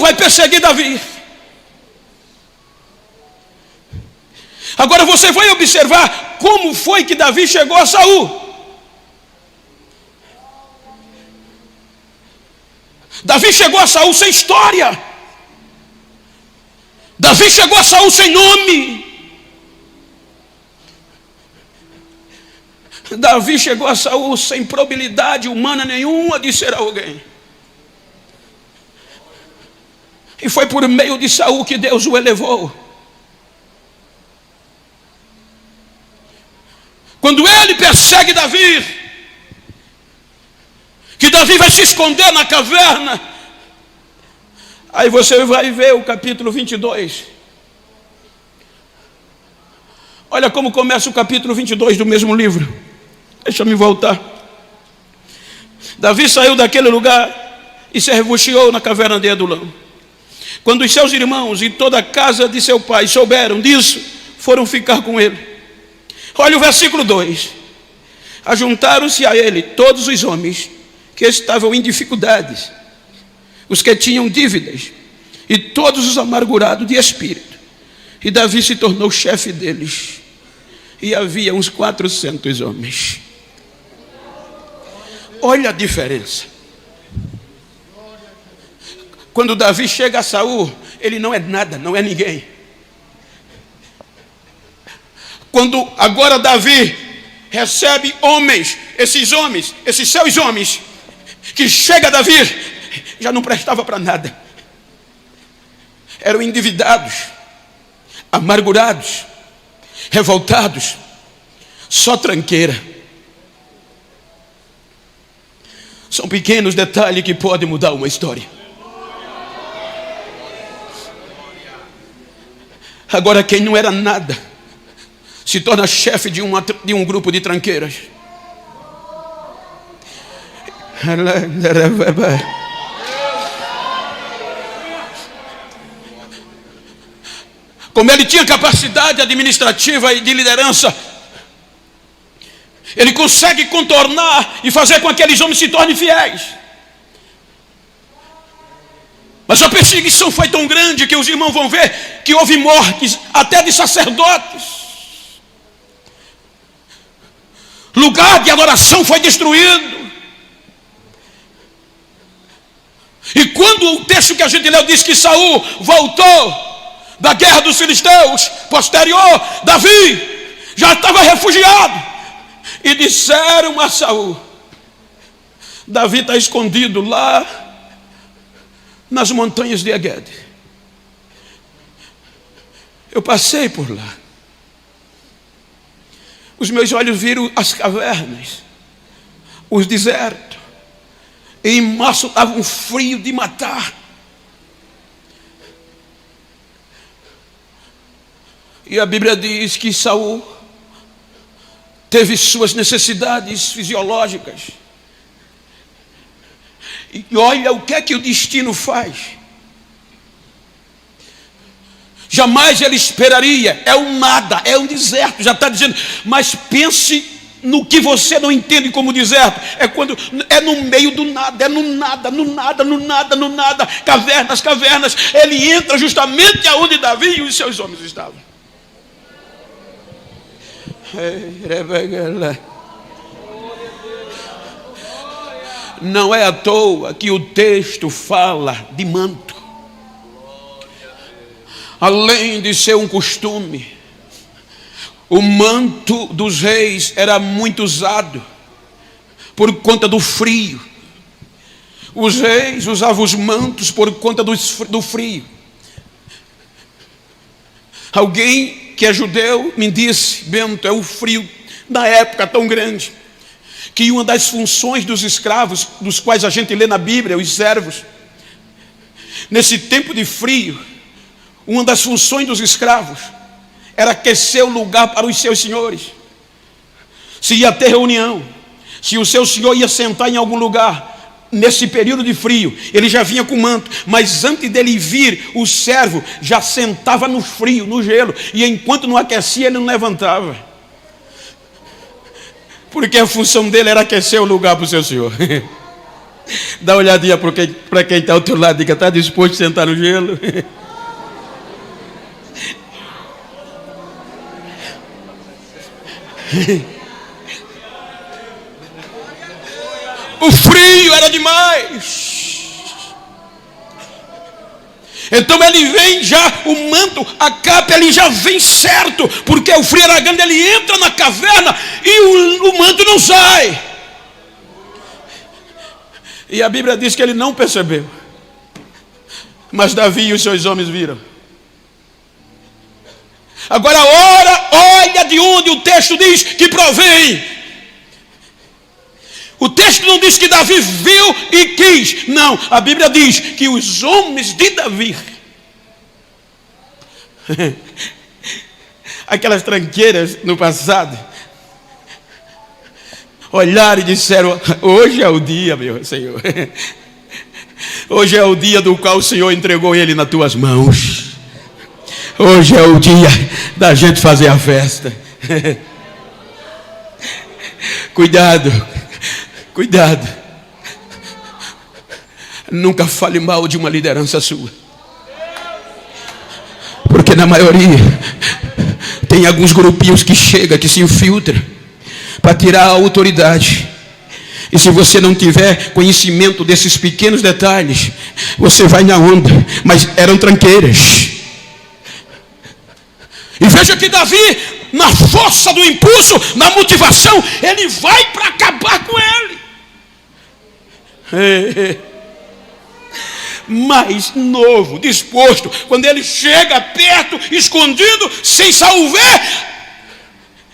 vai perseguir Davi. Agora você vai observar como foi que Davi chegou a Saul. Davi chegou a Saul sem história. Davi chegou a Saul sem nome. Davi chegou a Saul sem probabilidade humana nenhuma de ser alguém. E foi por meio de Saul que Deus o elevou. Quando ele persegue Davi, que Davi vai se esconder na caverna, aí você vai ver o capítulo 22. Olha como começa o capítulo 22 do mesmo livro. Deixa eu me voltar. Davi saiu daquele lugar e se refugiou na caverna de Adulão. Quando os seus irmãos e toda a casa de seu pai souberam disso, foram ficar com ele. Olha o versículo 2. Ajuntaram-se a ele todos os homens que estavam em dificuldades, os que tinham dívidas, e todos os amargurados de espírito. E Davi se tornou chefe deles. E havia uns 400 homens. Olha a diferença. Quando Davi chega a Saul, ele não é nada, não é ninguém. Quando agora Davi recebe homens, esses seus homens, que chega a Davi, já não prestava para nada. Eram endividados, amargurados, revoltados, só tranqueira. São pequenos detalhes que podem mudar uma história. Agora quem não era nada se torna chefe de um grupo de tranqueiras. Como ele tinha capacidade administrativa e de liderança, ele consegue contornar e fazer com que aqueles homens se tornem fiéis. Mas a perseguição foi tão grande que os irmãos vão ver que houve mortes até de sacerdotes. Lugar de adoração foi destruído. E quando o texto que a gente leu diz que Saul voltou da guerra dos filisteus, posterior, Davi já estava refugiado. E disseram a Saul: Davi está escondido lá nas montanhas de Engedi. Eu passei por lá. Os meus olhos viram as cavernas, os desertos. E em março estava um frio de matar. E a Bíblia diz que Saul teve suas necessidades fisiológicas. E olha o que é que o destino faz. Jamais ele esperaria. É um nada, é um deserto. Já está dizendo, mas pense no que você não entende como deserto. É quando é no meio do nada, é no nada, no nada, no nada, no nada. Cavernas, cavernas. Ele entra justamente aonde Davi e os seus homens estavam. Não é à toa que o texto fala de manto. Além de ser um costume, o manto dos reis era muito usado por conta do frio. Os reis usavam os mantos por conta do frio. Alguém que é judeu me disse: Bento, é o frio na época tão grande, que uma das funções dos escravos, dos quais a gente lê na Bíblia, os servos, nesse tempo de frio, uma das funções dos escravos era aquecer o lugar para os seus senhores. Se ia ter reunião, se o seu senhor ia sentar em algum lugar, nesse período de frio, ele já vinha com manto, mas antes dele vir, o servo já sentava no frio, no gelo, e enquanto não aquecia, ele não levantava, porque a função dele era aquecer o lugar para o seu senhor. Dá uma olhadinha para quem está ao teu lado, diga, está disposto a sentar no gelo? O frio era demais. Então ele vem já, o manto, a capa, ele já vem certo, porque o frio era grande, ele entra na caverna e o manto não sai. E a Bíblia diz que ele não percebeu, mas Davi e os seus homens viram. Agora olha de onde o texto diz que provém. O texto não diz que Davi viu e quis. Não, a Bíblia diz que os homens de Davi, aquelas tranqueiras no passado, olharam e disseram, hoje é o dia, meu Senhor. Hoje é o dia do qual o Senhor entregou ele nas tuas mãos. Hoje é o dia da gente fazer a festa. Cuidado. Nunca fale mal de uma liderança sua, porque na maioria tem alguns grupinhos que chegam, que se infiltram para tirar a autoridade. E se você não tiver conhecimento desses pequenos detalhes, você vai na onda. Mas eram tranqueiras. E veja que Davi, na força do impulso, na motivação, ele vai para acabar com ele. Mais novo, disposto, quando ele chega perto, escondido, sem Saul ver,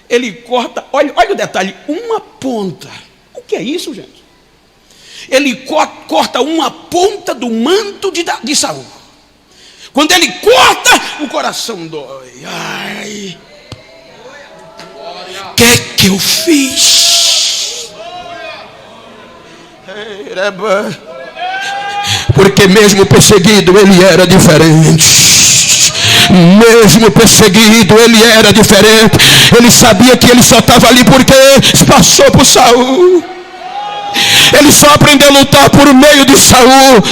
ele corta, olha o detalhe, uma ponta. O que é isso, gente? Ele corta uma ponta do manto de Saul. Quando ele corta, o coração dói. Ai, o que eu fiz? Porque mesmo perseguido ele era diferente. Mesmo perseguido ele era diferente. Ele sabia que ele só estava ali porque passou por Saul. Ele só aprendeu a lutar por meio de Saul.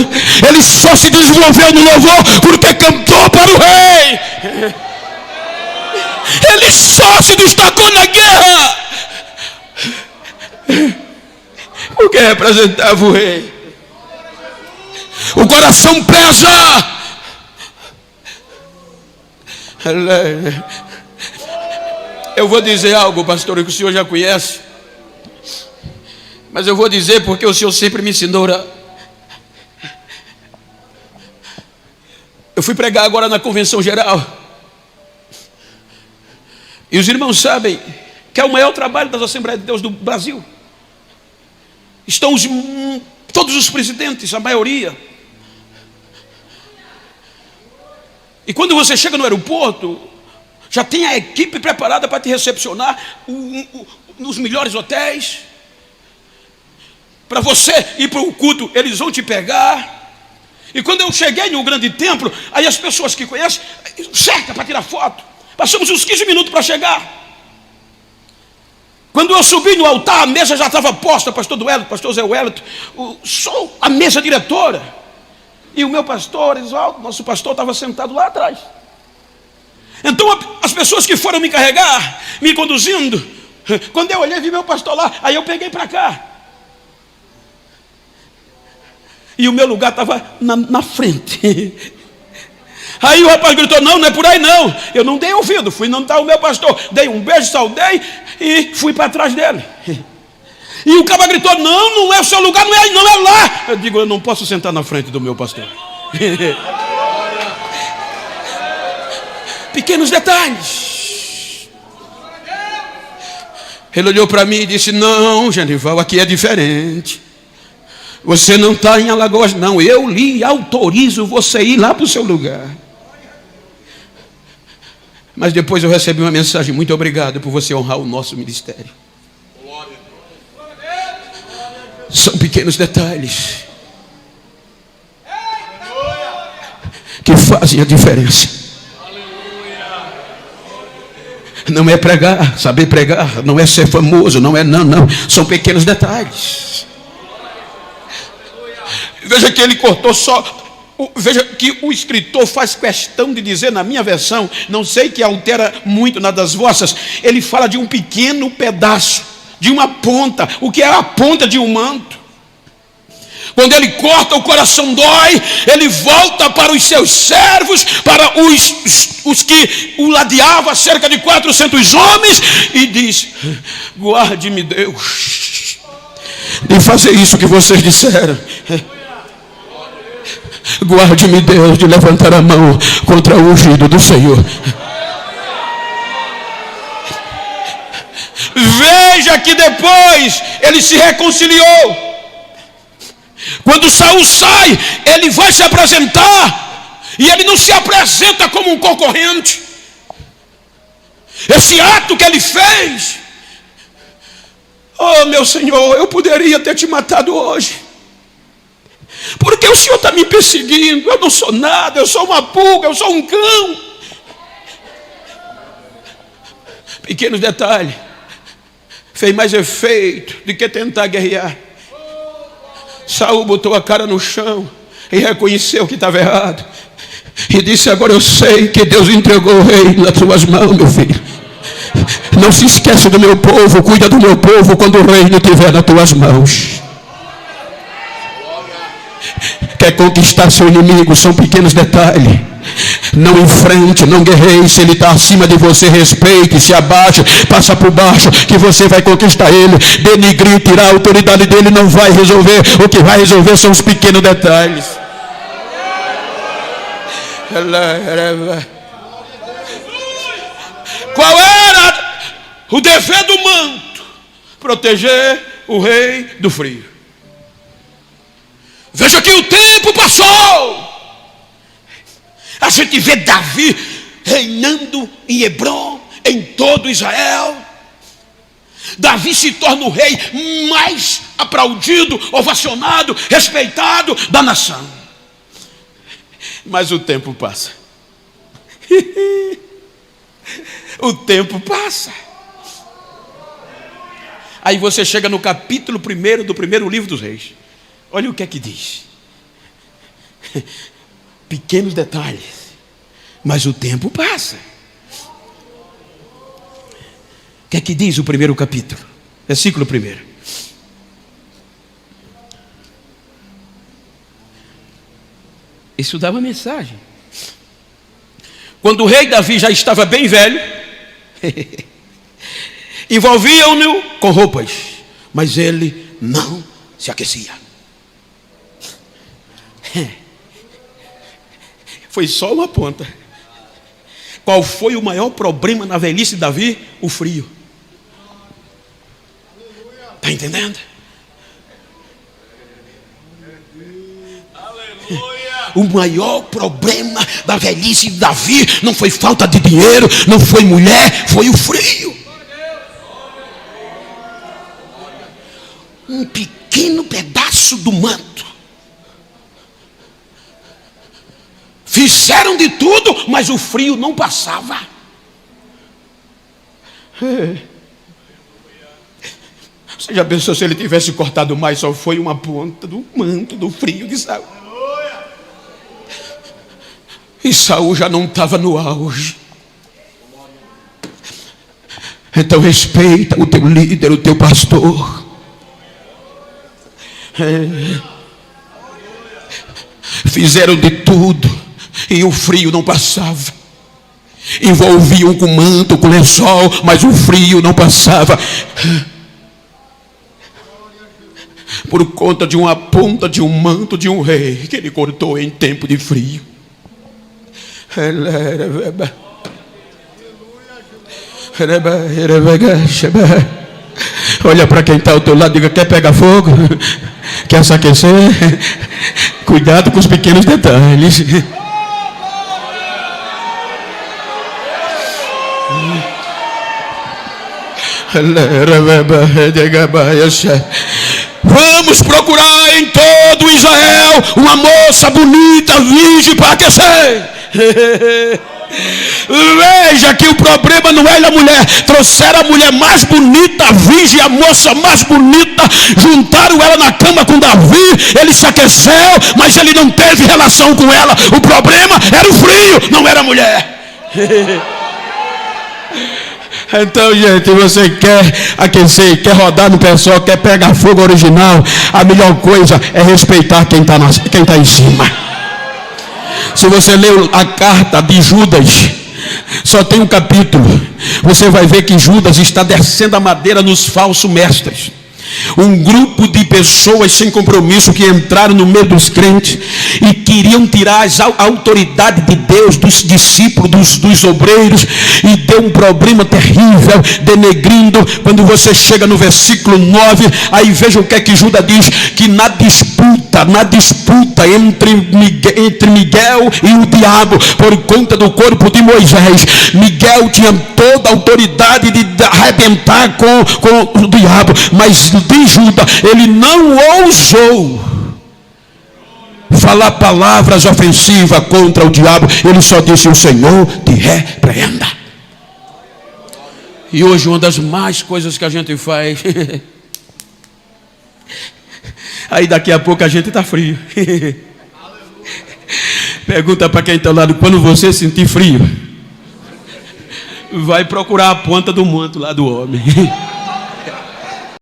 Ele só se desenvolveu no louvor porque cantou para o rei. Ele só se destacou na guerra porque representava o rei. O coração pesa. Eu vou dizer algo, pastor, que o senhor já conhece, mas eu vou dizer porque o senhor sempre me ensinou. Eu fui pregar agora na convenção geral, e os irmãos sabem que é o maior trabalho das Assembleias de Deus do Brasil. Estão todos os presidentes, a maioria. E quando você chega no aeroporto, já tem a equipe preparada para te recepcionar nos melhores hotéis. Para você ir para o culto, eles vão te pegar. E quando eu cheguei no grande templo, aí as pessoas que conhecem, cerca para tirar foto. Passamos uns 15 minutos para chegar. Quando eu subi no altar, a mesa já estava posta, pastor Duelo, pastor Zé Wellington, só a mesa diretora. E o meu pastor, Isvaldo, nosso pastor, estava sentado lá atrás. Então as pessoas que foram me carregar, me conduzindo, quando eu olhei, vi meu pastor lá, aí eu peguei para cá. E o meu lugar estava na frente. Aí o rapaz gritou, não é por aí não. Eu não dei ouvido, fui não está o meu pastor. Dei um beijo, saudei e fui para trás dele. E o cara gritou, não é o seu lugar, não é lá. Eu digo, eu não posso sentar na frente do meu pastor. Pequenos detalhes. Ele olhou para mim e disse, não, Genival, aqui é diferente. Você não está em Alagoas, não. Eu lhe autorizo você ir lá para o seu lugar. Mas depois eu recebi uma mensagem, muito obrigado por você honrar o nosso ministério. São pequenos detalhes que fazem a diferença. Não é pregar, saber pregar, não é ser famoso, não. São pequenos detalhes. Veja que ele cortou só. Veja que o escritor faz questão de dizer na minha versão, não sei que altera muito na das vossas, ele fala de um pequeno pedaço, de uma ponta. O que é a ponta de um manto? Quando ele corta, o coração dói. Ele volta para os seus servos, para os que o ladeavam, cerca de 400 homens, e diz: guarde-me Deus de fazer isso que vocês disseram. Guarde-me Deus de levantar a mão contra o ungido do Senhor. Veja que depois ele se reconciliou. Quando Saul sai, ele vai se apresentar, e ele não se apresenta como um concorrente. Esse ato que ele fez, oh meu Senhor, eu poderia ter te matado hoje, porque o Senhor está me perseguindo. Eu não sou nada, eu sou uma pulga, eu sou um cão. Pequenos detalhes fez mais efeito do que tentar guerrear. Saul botou a cara no chão e reconheceu que estava errado, e disse: agora eu sei que Deus entregou o rei nas tuas mãos, meu filho. Não se esquece do meu povo, cuida do meu povo quando o reino estiver nas tuas mãos. Quer conquistar seu inimigo? São pequenos detalhes. Não enfrente, não guerreie. Se ele está acima de você, respeite, se abaixe, passa por baixo, que você vai conquistar ele. Denigrir, tirar a autoridade dele não vai resolver. O que vai resolver são os pequenos detalhes. Qual era o dever do manto? Proteger o rei do frio. Veja que o tempo passou. A gente vê Davi reinando em Hebrom, em todo Israel. Davi se torna o rei mais aplaudido, ovacionado, respeitado da nação. Mas o tempo passa. O tempo passa. Aí você chega no capítulo 1 do primeiro livro dos Reis. Olha o que é que diz. Pequenos detalhes, mas o tempo passa. O que é que diz o primeiro capítulo? Versículo 1. Isso dá uma mensagem. Quando o rei Davi já estava bem velho, envolviam-no com roupas, mas ele não se aquecia. Foi só uma ponta. Qual foi o maior problema na velhice de Davi? O frio. Está entendendo? O maior problema da velhice de Davi não foi falta de dinheiro, não foi mulher, foi o frio. Um pequeno pedaço do manto. Fizeram de tudo, mas o frio não passava. Você já pensou se ele tivesse cortado mais? Só foi uma ponta do manto do frio de Saul. E Saul já não estava no auge. Então respeita o teu líder, o teu pastor. Fizeram de tudo e o frio não passava. Envolviam com manto, com lençol, mas o frio não passava. Por conta de uma ponta de um manto de um rei que ele cortou em tempo de frio. Olha para quem está ao teu lado e diga: quer pegar fogo? Quer se aquecer? Cuidado com os pequenos detalhes. Vamos procurar em todo Israel uma moça bonita, virgem para aquecer. Veja que o problema não é a mulher. Trouxeram a mulher mais bonita, a virgem, a moça mais bonita, juntaram ela na cama com Davi, ele se aqueceu, mas ele não teve relação com ela. O problema era o frio, não era a mulher. Então, gente, você quer aquecer, quer rodar no pessoal, quer pegar fogo original, a melhor coisa é respeitar quem está em cima. Se você leu a carta de Judas, só tem um capítulo, você vai ver que Judas está descendo a madeira nos falsos mestres. Um grupo de pessoas sem compromisso que entraram no meio dos crentes e queriam tirar a autoridade de Deus dos discípulos, dos obreiros, e deu um problema terrível, denegrindo. Quando você chega no versículo 9, aí veja o que é que Judas diz: que na disputa entre Miguel e o diabo, por conta do corpo de Moisés, Miguel tinha toda a autoridade de arrebentar com o diabo, mas de Judas, ele não ousou falar palavras ofensivas contra o diabo. Ele só disse: o Senhor te repreenda. E hoje uma das mais coisas que a gente faz aí daqui a pouco a gente está frio. Pergunta para quem está ao lado: quando você sentir frio, vai procurar a ponta do manto lá do homem.